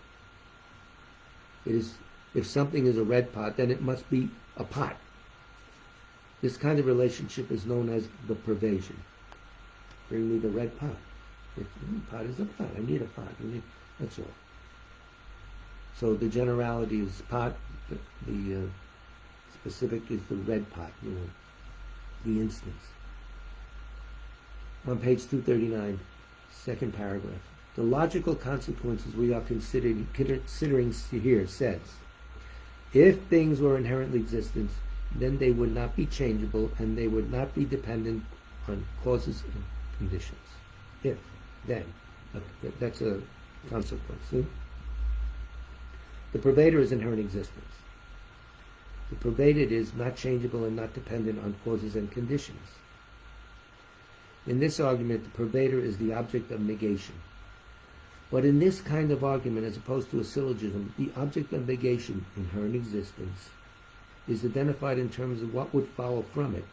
Speaker 1: If something is a red pot, then it must be a pot. This kind of relationship is known as the pervasion. Bring me the red pot. Pot is a pot. I need a pot. That's all. So the generality is pot. The specific is the red pot. The instance. On page 239, second paragraph. The logical consequences we are considering here says, if things were inherently existent, then they would not be changeable and they would not be dependent on causes and conditions. If, then. That's a consequence. See? The pervader is inherent existence. The pervaded is not changeable and not dependent on causes and conditions. In this argument, the pervader is the object of negation. But in this kind of argument, as opposed to a syllogism, the object of negation, inherent existence, is identified in terms of what would follow from it,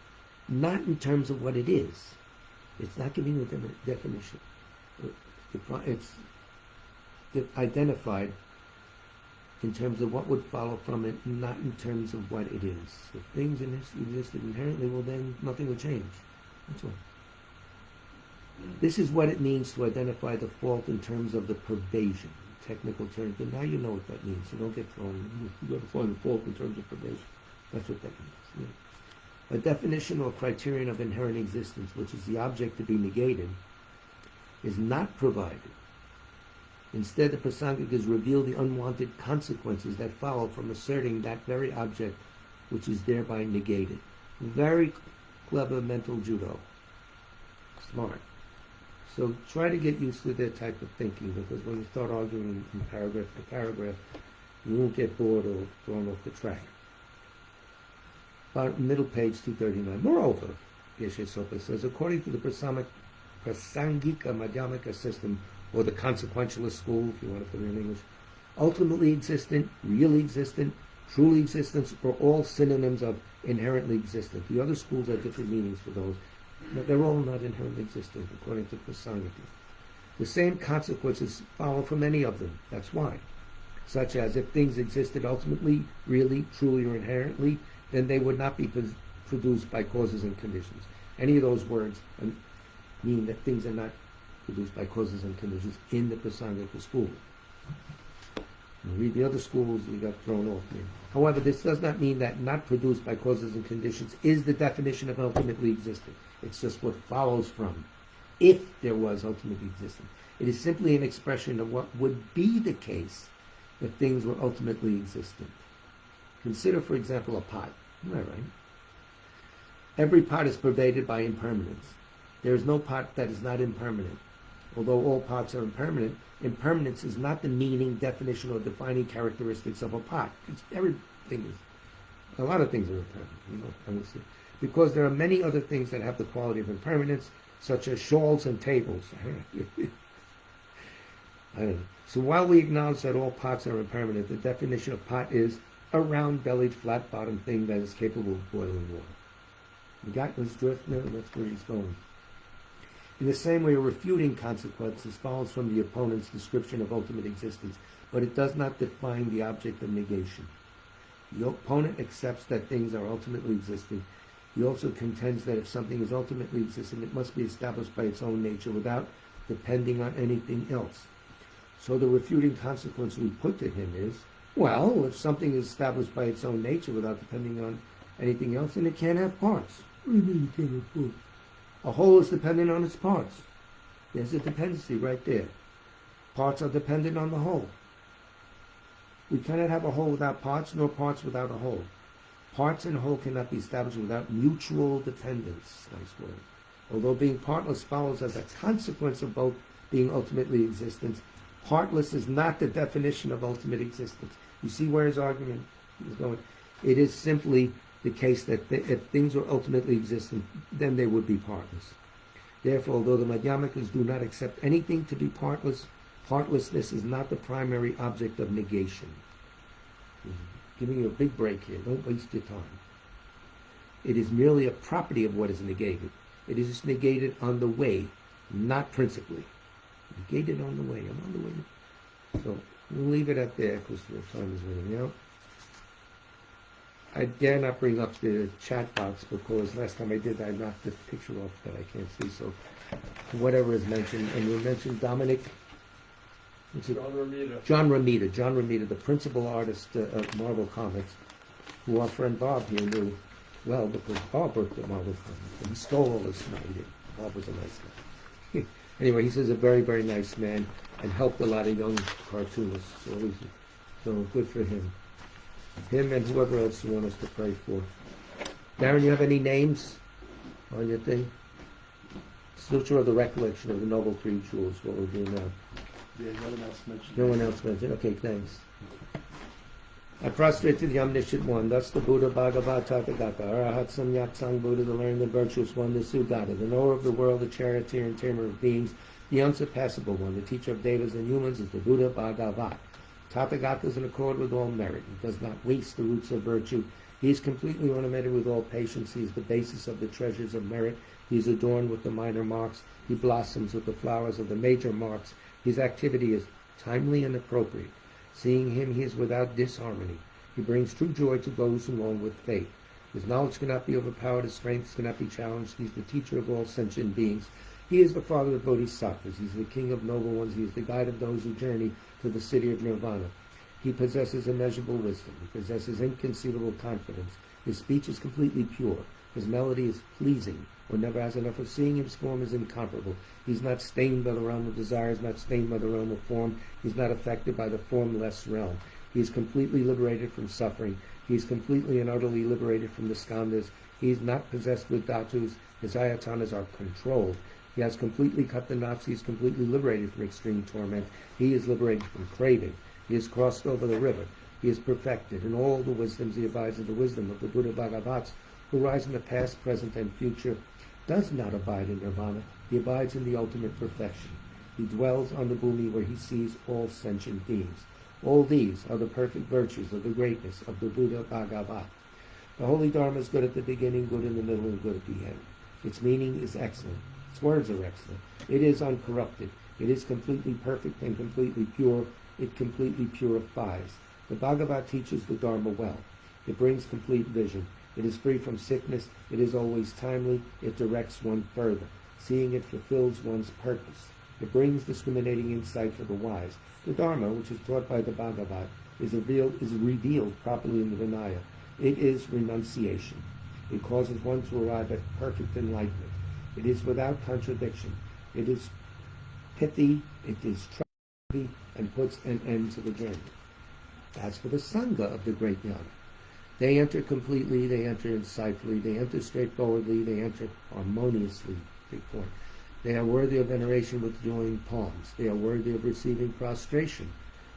Speaker 1: not in terms of what it is. It's not giving you a definition. It's identified in terms of what would follow from it, not in terms of what it is. If things existed inherently, well then nothing will change. That's all. This is what it means to identify the fault in terms of the pervasion, technical terms. But now you know what that means, so don't get thrown. You got to find the fault in terms of pervasion. That's what that means. Yeah. A definition or criterion of inherent existence, which is the object to be negated, is not provided. Instead, the Prasangikas reveal the unwanted consequences that follow from asserting that very object which is thereby negated. Very clever mental judo. Smart. So try to get used to their type of thinking, because when you start arguing from paragraph to paragraph, you won't get bored or thrown off the track. About middle page 239. Moreover, Geshe Sopa says, according to the Prasangika Madhyamika system, or the consequentialist school, if you want to put it in English, ultimately existent, really existent, truly existence are all synonyms of inherently existent. The other schools have different meanings for those, but they're all not inherently existent, according to Prasangika. The same consequences follow from any of them. That's why. Such as if things existed ultimately, really, truly, or inherently, then they would not be produced by causes and conditions. Any of those words mean that things are not produced by causes and conditions in the Prasangika school. You read the other schools, you got thrown off there. However, this does not mean that not produced by causes and conditions is the definition of ultimately existent. It's just what follows from, if there was ultimately existent. It is simply an expression of what would be the case if things were ultimately existent. Consider, for example, a pot. Am I right? Every pot is pervaded by impermanence. There is no pot that is not impermanent. Although all pots are impermanent, impermanence is not the meaning, definition, or defining characteristics of a pot. Everything is. A lot of things are impermanent. Because there are many other things that have the quality of impermanence, such as shawls and tables. I don't know. So while we acknowledge that all pots are impermanent, the definition of pot is a round-bellied, flat-bottomed thing that is capable of boiling water. You got this drift now? That's where he's going. In the same way, refuting consequences follows from the opponent's description of ultimate existence, but it does not define the object of negation. The opponent accepts that things are ultimately existing. He also contends that if something is ultimately existing, it must be established by its own nature without depending on anything else. So the refuting consequence we put to him is, well, if something is established by its own nature without depending on anything else, then it can't have parts. What do you mean it can't have parts? A whole is dependent on its parts. There's a dependency right there. Parts are dependent on the whole. We cannot have a whole without parts, nor parts without a whole. Parts and whole cannot be established without mutual dependence. Nice word. Although being partless follows as a consequence of both being ultimately existent, partless is not the definition of ultimate existence. You see where his argument is going? It is simply the case that if things were ultimately existent, then they would be partless. Therefore, although the Madhyamikas do not accept anything to be partless, partlessness is not the primary object of negation. Giving you a big break here. Don't waste your time. It is merely a property of what is negated. It is just negated on the way, not principally. Negated on the way. I'm on the way. So we'll leave it at there because the time is running out. I dare not bring up the chat box because last time I did, I knocked the picture off that I can't see. So whatever is mentioned, and you mentioned Dominic. John Romita, the principal artist of Marvel Comics, who our friend Bob here knew well because Bob worked at Marvel Comics, and he stole all this money. Bob was a nice guy. Anyway, he says a very, very nice man and helped a lot of young cartoonists. So good for him. Him and whoever else you want us to pray for. Darren, you have any names on your thing? Sutra of the recollection of the Noble Three Jewels, what we're doing now.
Speaker 2: Yeah, no one else mentioned.
Speaker 1: No one else mentioned. Okay, thanks. I prostrate to the Omniscient One, thus the Buddha, Bhagavad, Tathagata, Arahat, Samyak, Sang Buddha, the learned and virtuous one, the Sugata, the knower of the world, the charioteer and tamer of beings, the unsurpassable one, the teacher of devas and humans is the Buddha, Bhagavat. Tathagata is in accord with all merit. He does not waste the roots of virtue. He is completely ornamented with all patience. He is the basis of the treasures of merit. He is adorned with the minor marks. He blossoms with the flowers of the major marks. His activity is timely and appropriate. Seeing him, he is without disharmony. He brings true joy to those who mourn with faith. His knowledge cannot be overpowered. His strength cannot be challenged. He is the teacher of all sentient beings. He is the father of bodhisattvas. He is the king of noble ones. He is the guide of those who journey to the city of nirvana. He possesses immeasurable wisdom. He possesses inconceivable confidence. His speech is completely pure. His melody is pleasing. One never has enough of seeing him. His form is incomparable. He's not stained by the realm of desires, not stained by the realm of form. He's not affected by the formless realm. He is completely liberated from suffering. He is completely and utterly liberated from the skandhas. He is not possessed with dhatus. His ayatanas are controlled. He has completely cut the knots. He is completely liberated from extreme torment. He is liberated from craving. He has crossed over the river. He is perfected. In all the wisdoms he abides in the wisdom of the Buddha Bhagavats, who rise in the past, present, and future, does not abide in nirvana. He abides in the ultimate perfection. He dwells on the bhumi where he sees all sentient beings. All these are the perfect virtues of the greatness of the Buddha Bhagavat. The Holy Dharma is good at the beginning, good in the middle, and good at the end. Its meaning is excellent. Its words are excellent. It is uncorrupted. It is completely perfect and completely pure. It completely purifies. The Bhagavat teaches the Dharma well. It brings complete vision. It is free from sickness. It is always timely. It directs one further. Seeing it fulfills one's purpose. It brings discriminating insight for the wise. The Dharma, which is taught by the Bhagavat, is revealed properly in the Vinaya. It is renunciation. It causes one to arrive at perfect enlightenment. It is without contradiction. It is pithy. It is trustworthy and puts an end to the journey. As for the Sangha of the great Jnana, they enter completely, they enter insightfully, they enter straightforwardly, they enter harmoniously. Big point. They are worthy of veneration with joined palms. They are worthy of receiving prostration.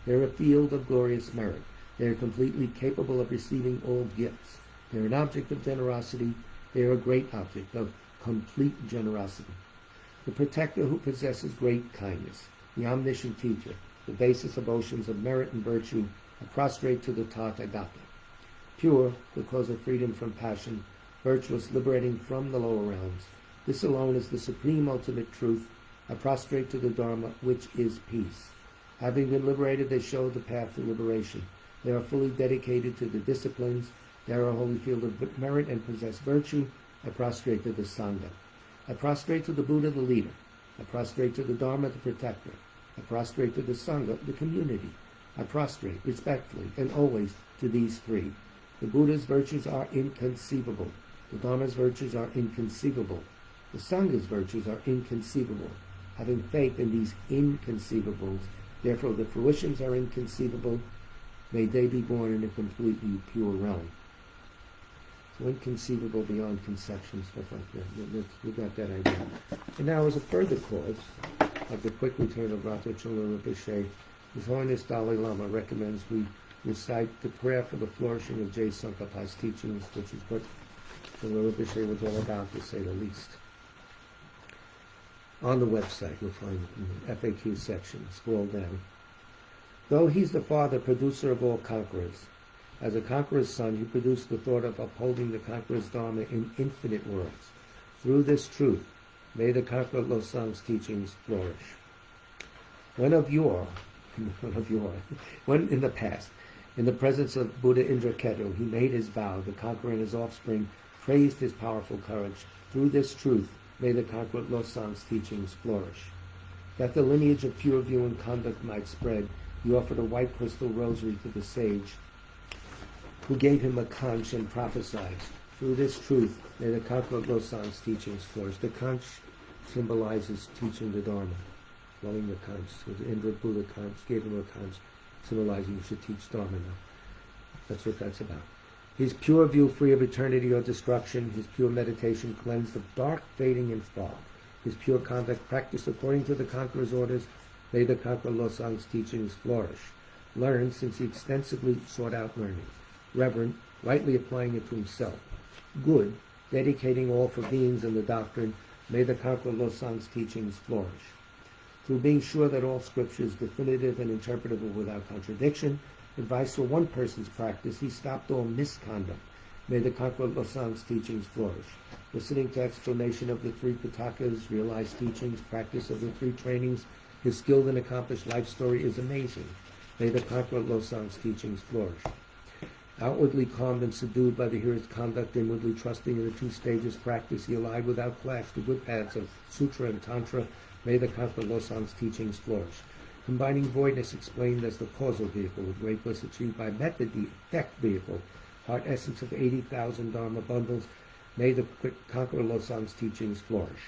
Speaker 1: They are a field of glorious merit. They are completely capable of receiving all gifts. They are an object of generosity. They are a great object of complete generosity. The protector who possesses great kindness, the omniscient teacher, the basis of oceans of merit and virtue, are prostrate to the Tathagata. Pure, the cause of freedom from passion, virtuous, liberating from the lower realms. This alone is the supreme ultimate truth, are prostrate to the Dharma, which is peace. Having been liberated, they show the path to liberation. They are fully dedicated to the disciplines. They are a holy field of merit and possess virtue. I prostrate to the Sangha. I prostrate to the Buddha, the leader. I prostrate to the Dharma, the protector. I prostrate to the Sangha, the community. I prostrate respectfully and always to these three. The Buddha's virtues are inconceivable. The Dharma's virtues are inconceivable. The Sangha's virtues are inconceivable. Having faith in these inconceivables, therefore the fruitions are inconceivable. May they be born in a completely pure realm. So inconceivable beyond conception, stuff like that. We got that idea. And now as a further cause of the quick return of Rato Chola Rinpoche, His Holiness Dalai Lama recommends we recite the prayer for the flourishing of J. Tsong-kha-pa's teachings, which is what Chola Rinpoche was all about, to say the least. On the website, you'll find it in the FAQ section. Scroll down. Though he's the father, producer of all conquerors, as a conqueror's son, he produced the thought of upholding the conqueror's Dharma in infinite worlds. Through this truth, may the conqueror Losang's teachings flourish. When in the past, in the presence of Buddha Indraketu, he made his vow, the conqueror and his offspring praised his powerful courage. Through this truth, may the conqueror Losang's teachings flourish. That the lineage of pure view and conduct might spread, he offered a white crystal rosary to the sage, who gave him a conch and prophesied. Through this truth, may the conqueror Losang's teachings flourish. The conch symbolizes teaching the Dharma, blowing the conch. So the Indra Buddha conch gave him a conch, symbolizing you should teach Dharma now. That's what that's about. His pure view, free of eternity or destruction, his pure meditation cleansed of dark, fading, and fog. His pure conduct practiced according to the conqueror's orders, may the conqueror Losang's teachings flourish. Learned, since he extensively sought out learning. Reverent, rightly applying it to himself. Good, dedicating all for beings in the doctrine, may the conqueror Losang's teachings flourish. Through being sure that all scripture is definitive and interpretable without contradiction, advice for one person's practice, he stopped all misconduct. May the conqueror Losang's teachings flourish. Listening to explanation of the three Pitakas, realized teachings, practice of the three trainings, his skilled and accomplished life story is amazing. May the conqueror Losang's teachings flourish. Outwardly calmed and subdued by the hearer's conduct, inwardly trusting in the two stages practice, he allied without clash the good paths of Sutra and Tantra. May the conqueror Losang's teachings flourish. Combining voidness explained as the causal vehicle, with great bliss achieved by method, the effect vehicle. Heart essence of 80,000 Dharma bundles, may the conqueror Losang's teachings flourish.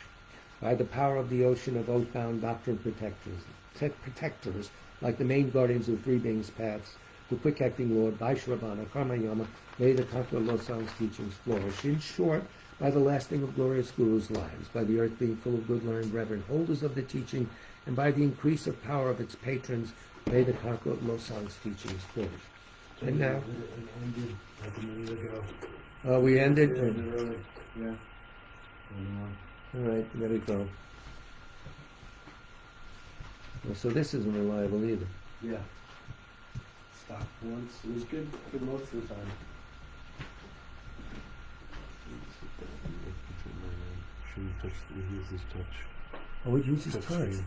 Speaker 1: By the power of the ocean of oath-bound doctrine protectors, like the main guardians of three beings' paths, the quick-acting Lord, Vaishravana, Karma-yama, may the conqueror Losang's teachings flourish. In short, by the lasting of glorious Gurus' lives, by the earth being full of good learned brethren, holders of the teaching, and by the increase of power of its patrons, may the conqueror Losang's teachings flourish. And now,
Speaker 2: Ended like a minute ago.
Speaker 1: we ended.
Speaker 2: Yeah, early. Yeah.
Speaker 1: All right, there we go. Well, so this isn't reliable either.
Speaker 2: Yeah. Stopped once. It was good for most of the time. Shouldn't touch. Use his touch.
Speaker 1: Oh, it uses
Speaker 2: Touch
Speaker 1: touch.
Speaker 2: screen.